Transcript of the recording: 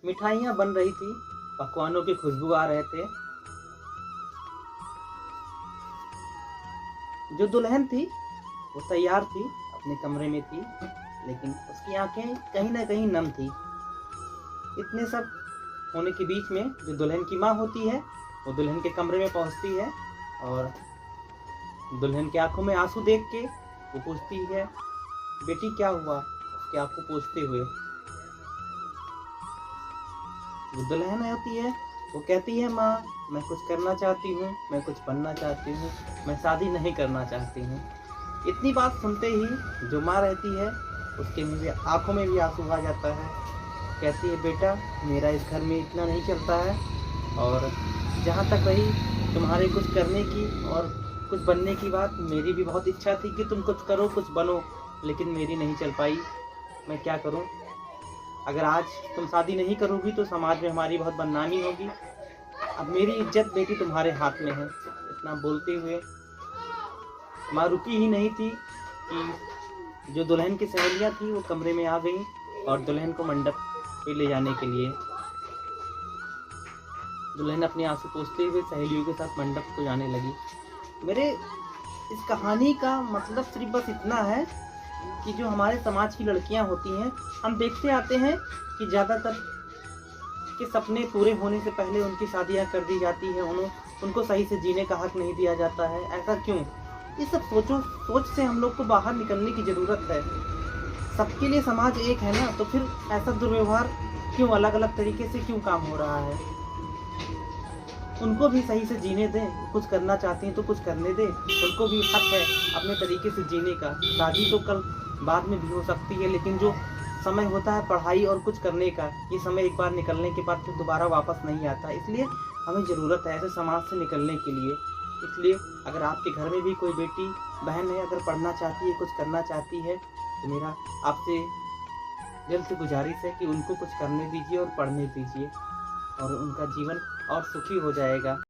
मिठाइयाँ बन रही थी, पकवानों की खुशबू आ रहे थे। जो दुल्हन थी वो तैयार थी, अपने कमरे में थी, लेकिन उसकी आंखें कहीं ना कहीं नम थी। इतने सब होने के बीच में जो दुल्हन की माँ होती है वो दुल्हन के कमरे में पहुंचती है और दुल्हन की आंखों में आंसू देख के वो पूछती है, बेटी क्या हुआ? उसकी आंखों पोंछते हुए जो दुल्हन होती है वो कहती है, माँ मैं कुछ करना चाहती हूँ, मैं कुछ बनना चाहती हूँ, मैं शादी नहीं करना चाहती हूँ। इतनी बात सुनते ही जो माँ रहती है उसके मुँह में आंखों में भी आंसू आ जाता है। कहती है, बेटा मेरा इस घर में इतना नहीं चलता है, और जहाँ तक रही तुम्हारे कुछ करने की और कुछ बनने की बात, मेरी भी बहुत इच्छा थी कि तुम कुछ करो कुछ बनो, लेकिन मेरी नहीं चल पाई। मैं क्या करूँ? अगर आज तुम शादी नहीं करोगी तो समाज में हमारी बहुत बदनामी होगी। अब मेरी इज्जत बेटी तुम्हारे हाथ में है। इतना बोलते हुए माँ रुकी ही नहीं थी कि जो दुल्हन की सहेलियाँ थी वो कमरे में आ गई और दुल्हन को मंडप पे ले जाने के लिए दुल्हन अपने आंसू पोंछते हुए सहेलियों के साथ मंडप को जाने लगी। मेरे इस कहानी का मतलब सिर्फ बस इतना है कि जो हमारे समाज की लड़कियां होती हैं, हम देखते आते हैं कि ज़्यादातर के सपने पूरे होने से पहले उनकी शादियां कर दी जाती हैं, उनको सही से जीने का हक नहीं दिया जाता है। ऐसा क्यों? ये सब सोच से हम लोग को बाहर निकलने की ज़रूरत है। सबके लिए समाज एक है ना, तो फिर ऐसा दुर्व्यवहार क्यों, अलग अलग तरीके से क्यों काम हो रहा है? उनको भी सही से जीने दें। कुछ करना चाहती हैं तो कुछ करने दें, उनको भी हक है अपने तरीके से जीने का। शादी तो कल बाद में भी हो सकती है, लेकिन जो समय होता है पढ़ाई और कुछ करने का, ये समय एक बार निकलने के बाद फिर दोबारा वापस नहीं आता। इसलिए हमें ज़रूरत है ऐसे समाज से निकलने के लिए। इसलिए अगर आपके घर में भी कोई बेटी बहन है, अगर पढ़ना चाहती है, कुछ करना चाहती है, तो मेरा आपसे दिल से गुजारिश है कि उनको कुछ करने दीजिए और पढ़ने दीजिए, और उनका जीवन और सुखी हो जाएगा।